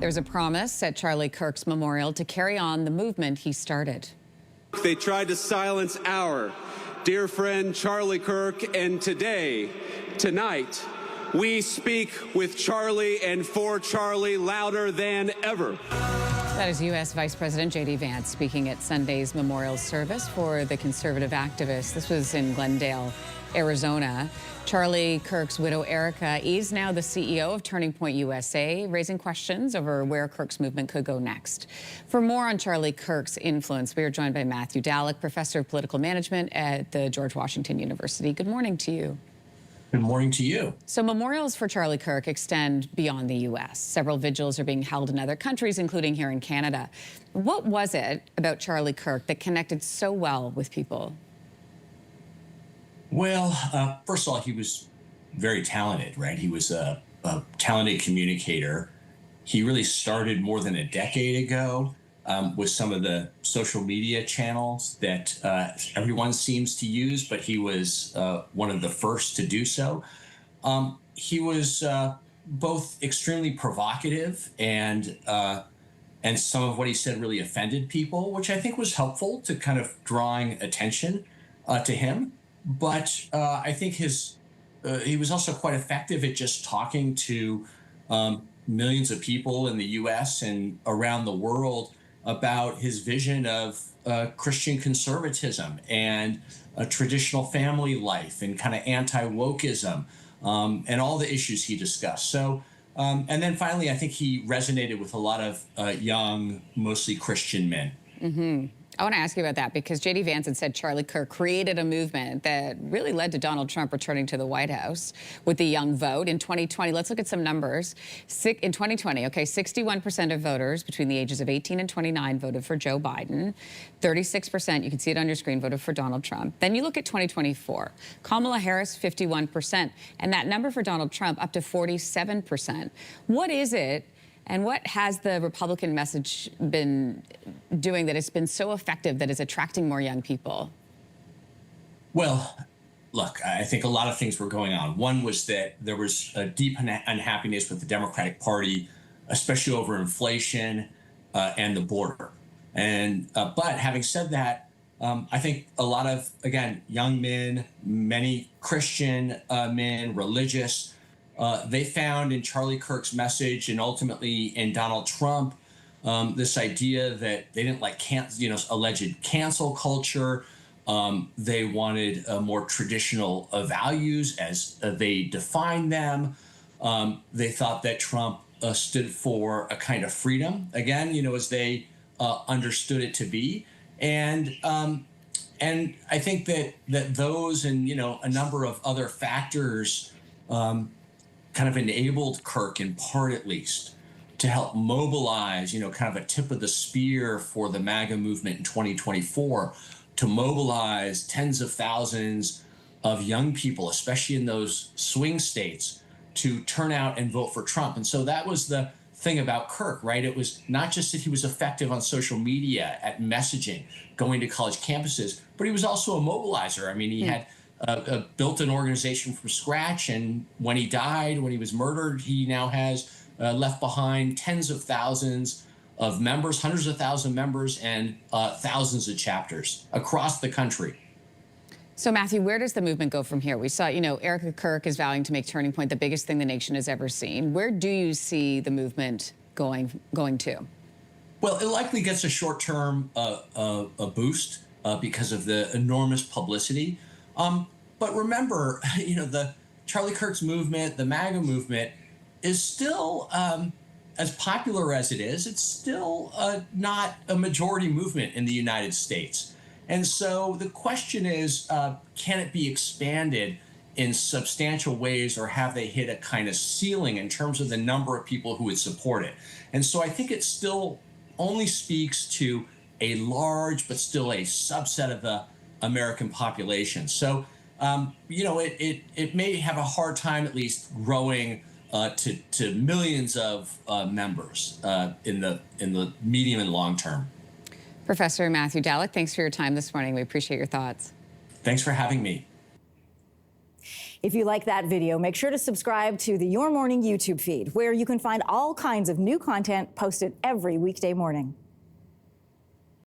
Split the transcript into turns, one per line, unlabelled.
There's a promise at Charlie Kirk's memorial to carry on the movement he started.
They tried to silence our dear friend Charlie Kirk, and tonight, we speak with Charlie and for Charlie louder than ever.
That is U.S. Vice President J.D. Vance speaking at Sunday's memorial service for the conservative activist. This was in Glendale, Arizona. Charlie Kirk's widow, Erica, is now the CEO of Turning Point USA, raising questions over where Kirk's movement could go next. For more on Charlie Kirk's influence, we are joined by Matthew Dallek, professor of political management at the George Washington University. Good morning to you.
Good morning to you.
So memorials for Charlie Kirk extend beyond the U.S. Several vigils are being held in other countries, including here in Canada. What was it about Charlie Kirk that connected so well with people?
Well, first of all, he was very talented, right? He was a talented communicator. He really started more than a decade ago with some of the social media channels that everyone seems to use, but he was one of the first to do so. He was both extremely provocative and some of what he said really offended people, which I think was helpful to kind of drawing attention to him. But I think he was also quite effective at just talking to millions of people in the U.S. and around the world about his vision of Christian conservatism and a traditional family life and kind of anti-wokeism and all the issues he discussed. So, and then finally, I think he resonated with a lot of young, mostly Christian men.
Mm-hmm. I want to ask you about that because J.D. Vance had said Charlie Kirk created a movement that really led to Donald Trump returning to the White House with the young vote. In 2020, let's look at some numbers. In 2020, 61% of voters between the ages of 18 and 29 voted for Joe Biden. 36%, you can see it on your screen, voted for Donald Trump. Then you look at 2024. Kamala Harris, 51%. And that number for Donald Trump up to 47%. What is it? And what has the Republican message been doing that has been so effective that is attracting more young people?
Well, look, I think a lot of things were going on. One was that there was a deep unhappiness with the Democratic Party, especially over inflation and the border. And but having said that, I think a lot of, again, young men, many Christian men, religious, they found in Charlie Kirk's message and ultimately in Donald Trump this idea that they didn't like alleged cancel culture. They wanted more traditional values as they defined them. They thought that Trump stood for a kind of freedom, again, as they understood it to be. And I think that those and a number of other factors kind of enabled Kirk, in part at least, to help mobilize, kind of a tip of the spear for the MAGA movement in 2024, to mobilize tens of thousands of young people, especially in those swing states, to turn out and vote for Trump. And so that was the thing about Kirk, right? It was not just that he was effective on social media at messaging, going to college campuses, but he was also a mobilizer. I mean, he had built an organization from scratch, and when he died, when he was murdered, he now has left behind tens of thousands of members, hundreds of thousands of members, and thousands of chapters across the country.
So, Matthew, where does the movement go from here? We saw, Erica Kirk is vowing to make Turning Point the biggest thing the nation has ever seen. Where do you see the movement going to?
Well, it likely gets a short-term a boost because of the enormous publicity. But remember, the Charlie Kirk's movement, the MAGA movement, is still, as popular as it is, it's still not a majority movement in the United States. And so the question is, can it be expanded in substantial ways, or have they hit a kind of ceiling in terms of the number of people who would support it? And so I think it still only speaks to a large but still a subset of the American population. So it may have a hard time at least growing to millions of members in the medium and long term.
Professor Matthew Dallek, thanks for your time this morning. We appreciate your thoughts.
Thanks for having me.
If you like that video, make sure to subscribe to the Your Morning YouTube feed, where you can find all kinds of new content posted every weekday morning.